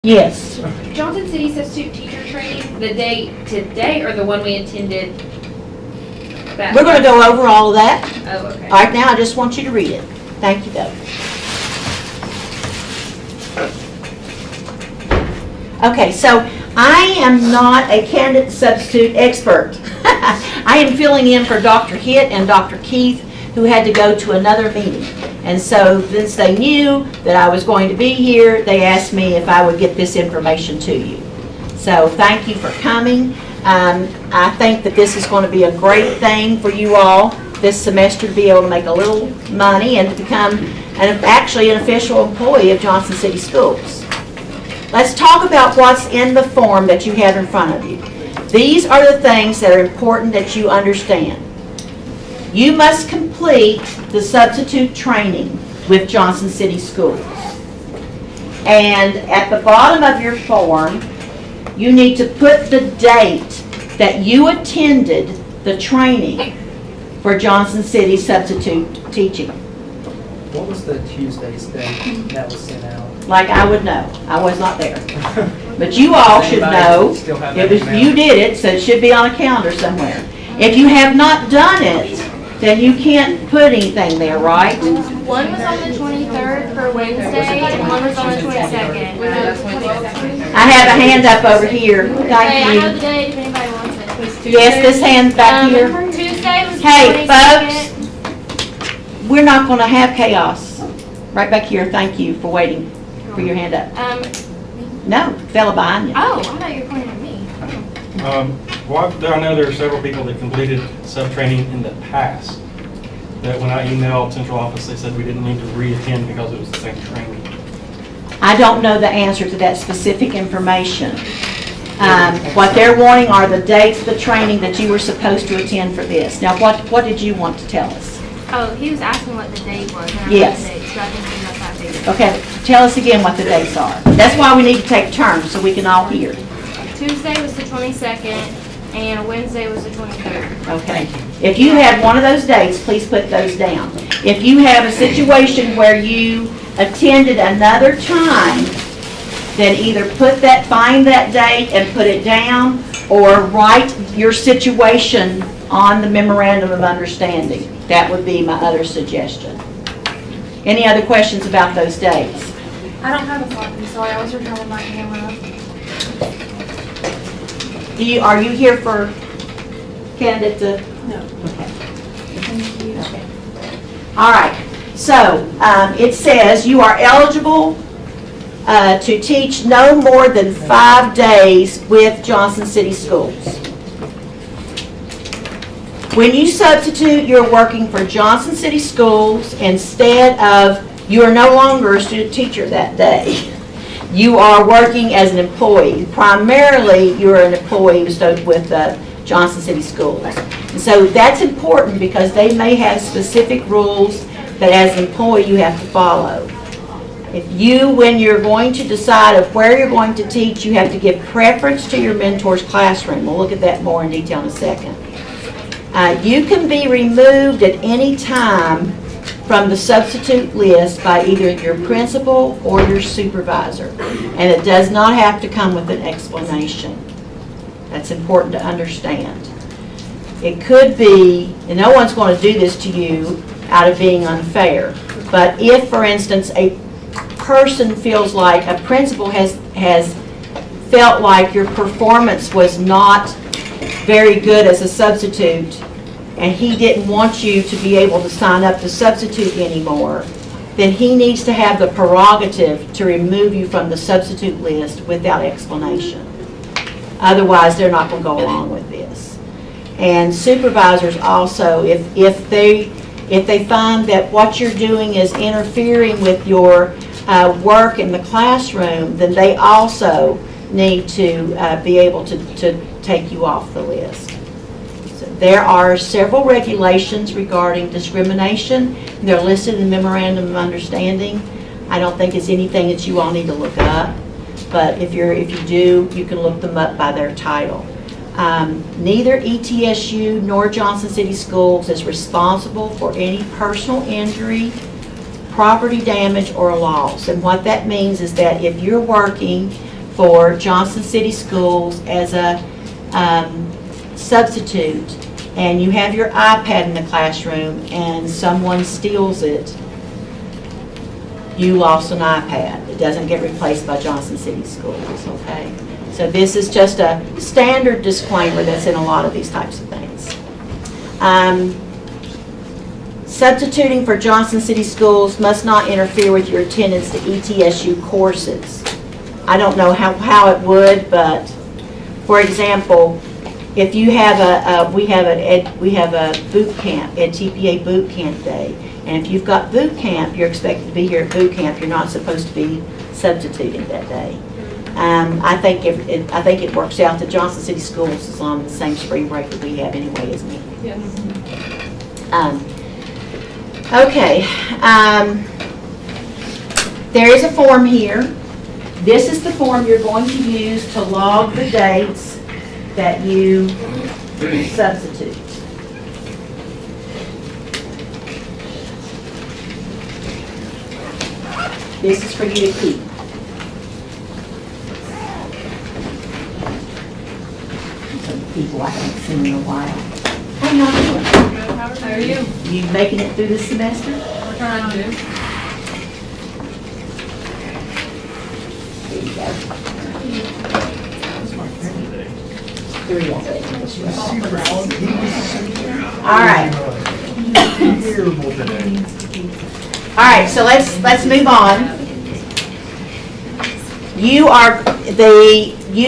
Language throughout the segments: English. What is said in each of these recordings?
Yes. Johnson City Substitute Teacher Training, the date today or the one we intended? We're going to go over all of that. Oh, okay. All right, now I just want you to read it. Thank you, though. Okay, so I am not a candidate substitute expert. I am filling in for Dr. Hitt and Dr. Keith, who had to go to another meeting. And so since they knew that I was going to be here, they asked me if I would get this information to you. So thank you for coming. I think that this is going to be a great thing for you all this semester to be able to make a little money and to become actually an official employee of Johnson City Schools. Let's talk about what's in the form that you have in front of you. These are the things that are important that you understand. You must complete the substitute training with Johnson City Schools. And at the bottom of your form, you need to put the date that you attended the training for Johnson City substitute teaching. What was the Tuesday's date that was sent out? Like I would know. I was not there. But you all should know. It was you did it, so it should be on a calendar somewhere. If you have not done it, then you can't put anything there, right? One was on the 23rd for Wednesday, and one was on the 22nd. I have a hand up over here. Okay, I Thank have the you. date if anybody wants it. Yes, this hand's back here. Tuesday was the Hey, 22nd. folks, we're not going to have chaos. Right back here. Thank you for waiting for your hand up. No, fella behind you. Oh, I thought you were pointing at me. I know there are several people that completed sub-training in the past, that when I emailed central office, they said we didn't need to re-attend because it was the same training. I don't know the answer to that specific information. What they're wanting are the dates of the training that you were supposed to attend for this. Now, what did you want to tell us? Oh, he was asking what the date was. And I Yes. wrote the date, so I think he must not figure it. Okay, tell us again what the dates are. That's why we need to take turns so we can all hear. Tuesday was the 22nd, and Wednesday was the 23rd. Okay. If you have one of those dates, please put those down. If you have a situation where you attended another time, then either find that date and put it down, or write your situation on the memorandum of understanding. That would be my other suggestion. Any other questions about those dates? I don't have a copy, sorry, I was recording my camera. Are you here for candidate to? No. Okay. Thank you. Okay. All right. So it says you are eligible to teach no more than 5 days with Johnson City Schools. When you substitute, you're working for Johnson City Schools instead of, you are no longer a student teacher that day. You are working as an employee. Primarily, you're an employee with Johnson City Schools. And so that's important because they may have specific rules that as an employee you have to follow. When you're going to decide of where you're going to teach, you have to give preference to your mentor's classroom. We'll look at that more in detail in a second. You can be removed at any time from the substitute list by either your principal or your supervisor. And it does not have to come with an explanation. That's important to understand. It could be, and no one's going to do this to you out of being unfair, but if, for instance, a person feels like, a principal has felt like your performance was not very good as a substitute, and he didn't want you to be able to sign up to substitute anymore, then he needs to have the prerogative to remove you from the substitute list without explanation. Otherwise, they're not going to go along with this. And supervisors also, if they find that what you're doing is interfering with your work in the classroom, then they also need to be able to take you off the list. So there are several regulations regarding discrimination. They're listed in the Memorandum of Understanding. I don't think it's anything that you all need to look up, but if you do, you can look them up by their title. Neither ETSU nor Johnson City Schools is responsible for any personal injury, property damage, or loss. And what that means is that if you're working for Johnson City Schools as a substitute, and you have your iPad in the classroom and someone steals it, you lost an iPad. It doesn't get replaced by Johnson City Schools, okay? So this is just a standard disclaimer that's in a lot of these types of things. Substituting for Johnson City Schools must not interfere with your attendance to ETSU courses. I don't know how it would, but for example, if you have we have a boot camp, a TPA boot camp day, and if you've got boot camp, you're expected to be here at boot camp. You're not supposed to be substituting that day. I think it works out that Johnson City Schools is on the same spring break that we have anyway, isn't it? Yes. Okay. There is a form here. This is the form you're going to use to log the dates that you substitute. This is for you to keep. Some people I haven't seen in a while. How y'all doing? How are you? You making it through the semester? We're trying to. There you go. That's my favorite day. 3 of it. All right. Terrible today. All right, so let's move on. You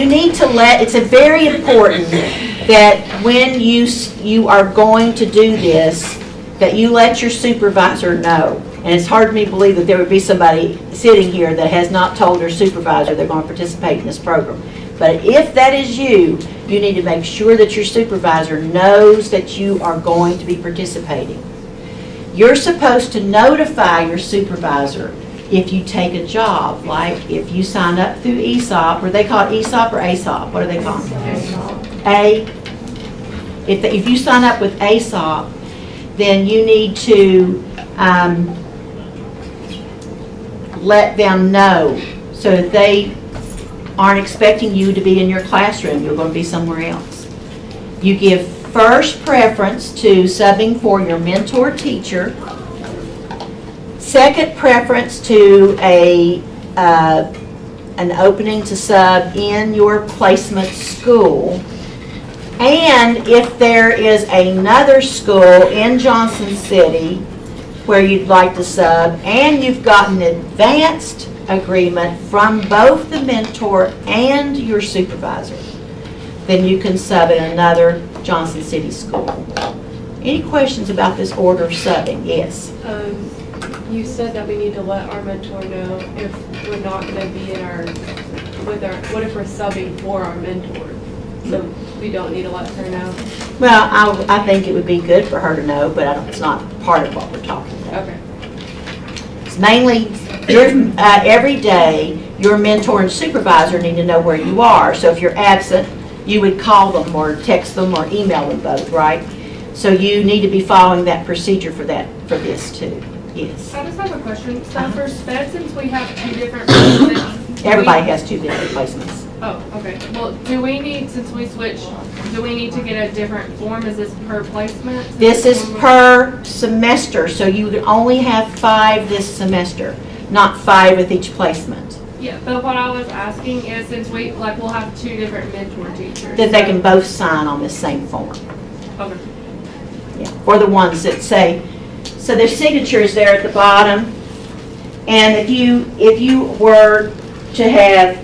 need to it's very important that when you are going to do this, that you let your supervisor know. And it's hard for me to believe that there would be somebody sitting here that has not told their supervisor they're going to participate in this program. But if that is you, you need to make sure that your supervisor knows that you are going to be participating. You're supposed to notify your supervisor if you take a job, like if you sign up through ESOP, or they call it ESOP or ASOP, what do they call it? If you sign up with ASOP, then you need to let them know so that they aren't expecting you to be in your classroom. You're going to be somewhere else. You give first preference to subbing for your mentor teacher. Second preference to an opening to sub in your placement school. And if there is another school in Johnson City where you'd like to sub, and you've got an advanced agreement from both the mentor and your supervisor, then you can sub in another Johnson City school. Any questions about this order of subbing? Yes. You said that we need to let our mentor know if we're not going to be in what if we're subbing for our mentor? So we don't need to let her know? Well, I think it would be good for her to know, but it's not part of what we're talking about. Okay. It's mainly, every day, your mentor and supervisor need to know where you are. So if you're absent, you would call them or text them or email them both, right? So you need to be following that procedure for this too. Yes. I just have a question. So for SPED, since we have 2 different placements. Everybody has 2 different placements. Oh, okay. Well, since we switched, do we need to get a different form? Is this per placement? This is per semester, so you would only have 5 this semester, not 5 with each placement. Yeah, but what I was asking is since we'll have 2 different mentor teachers. Then they can both sign on this same form. Okay. Yeah, for the ones that say, so their signature is there at the bottom. And if you were to have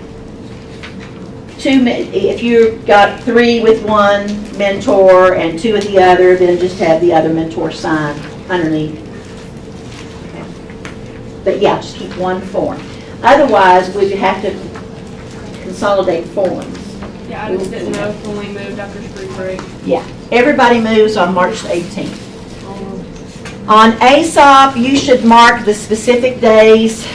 2, if you've got 3 with one mentor and 2 with the other, then just have the other mentor sign underneath. Okay. But yeah, just keep one form. Otherwise, we would have to consolidate forms. Yeah, I just didn't know if when we moved after spring break. Yeah, everybody moves on March 18th. On ASOP, you should mark the specific days.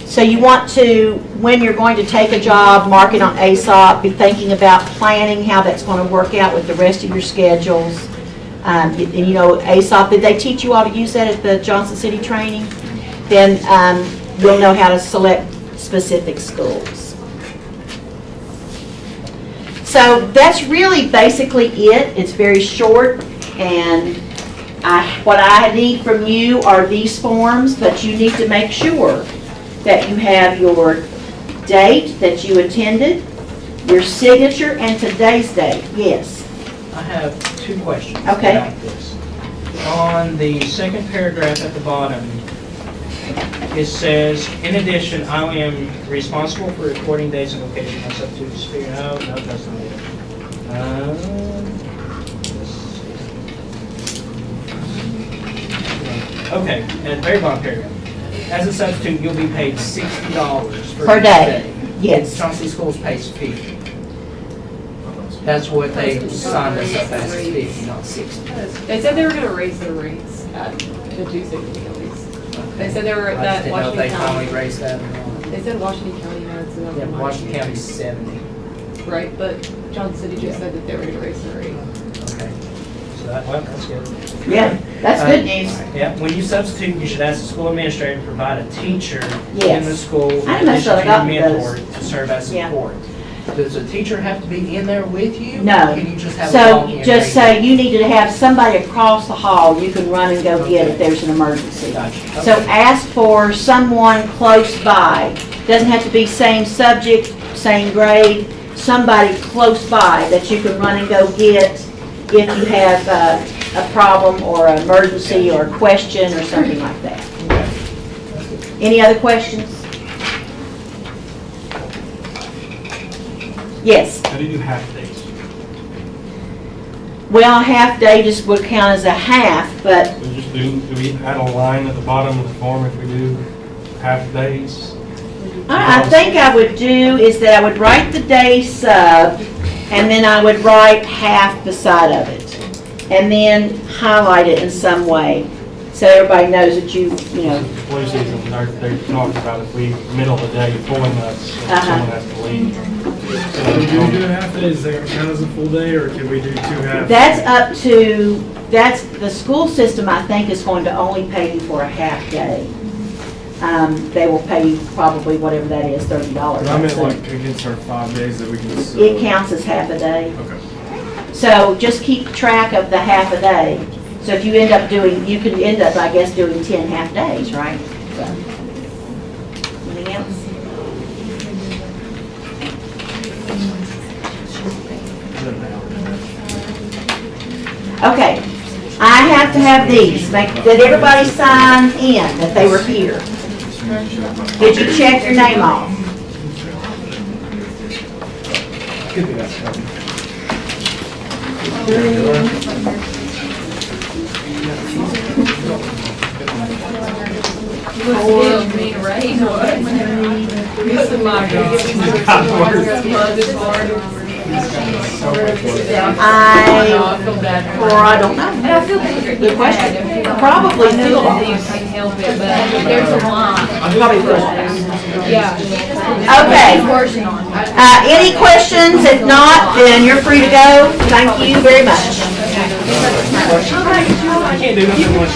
So you want to, when you're going to take a job, mark it on ASOP. Be thinking about planning how that's going to work out with the rest of your schedules. And you know, ASOP, did they teach you all to use that at the Johnson City training? Then you'll know how to select specific schools. So that's really basically it. It's very short, and what I need from you are these forms, but you need to make sure that you have your date that you attended, your signature, and today's date. Yes. I have two questions Okay. about this. On the second paragraph at the bottom, it says, in addition, I am responsible for recording days and location. My substitute is figuring out. No, that's not it. Let's see. Okay, at the very bottom paragraph. As a substitute, you'll be paid $60 Per each day. Yes. Chauncey Schools pays 50. That's what they signed us up as, 50, not 60. They said they were gonna raise their rates at the Tuesday meeting at least. They said they were I just at didn't know if they Washington finally County. raised that or not. They said Washington County had some. Yeah, Washington County's 70. Right, but Johnson City just said that they were gonna raise their rate. Okay. So that, well, that's good. Yeah, that's good news. Yeah, when you substitute, you should ask the school administrator to provide a teacher Yes. in the school in I must addition have to your gotten mentor those. to serve as Yeah. support. Does a teacher have to be in there with you? No. Or can you just have a So walk-in just radio? say you need to have somebody across the hall you can run and go get if there's an emergency. Gotcha. So Okay. ask for someone close by. Doesn't have to be same subject, same grade, somebody close by that you can run and go get if you have a problem or an emergency or a question or something like that. Okay. Any other questions? Yes. How do you do half days? Well, half day just would count as a half, but We just do we add a line at the bottom of the form if we do half days? I think I would do is that I would write the day sub, and then I would write half beside of it, and then highlight it in some way, so everybody knows that you know. Flu season, they talked about if we middle of the day pulling us, someone has to leave. Can we do a half day, does that count as a full day, or can we do 2 halves? That's up to, the school system, I think, is going to only pay you for a half day. They will pay you probably whatever that is, $30. But I meant like against our 5 days that we can. It counts as half a day. Okay. So just keep track of the half a day. So if you end up doing, you could end up, I guess, doing 10 half days, right? So, anything else? Okay, I have to have these. Did everybody sign in that they were here? Did you check your name off? I don't know. And I feel good. Good question. Probably feel You can't help it, but there's a lot. Probably feel Yeah. Okay. Any questions? If not, then you're free to go. Thank you very much. I can't do nothing unless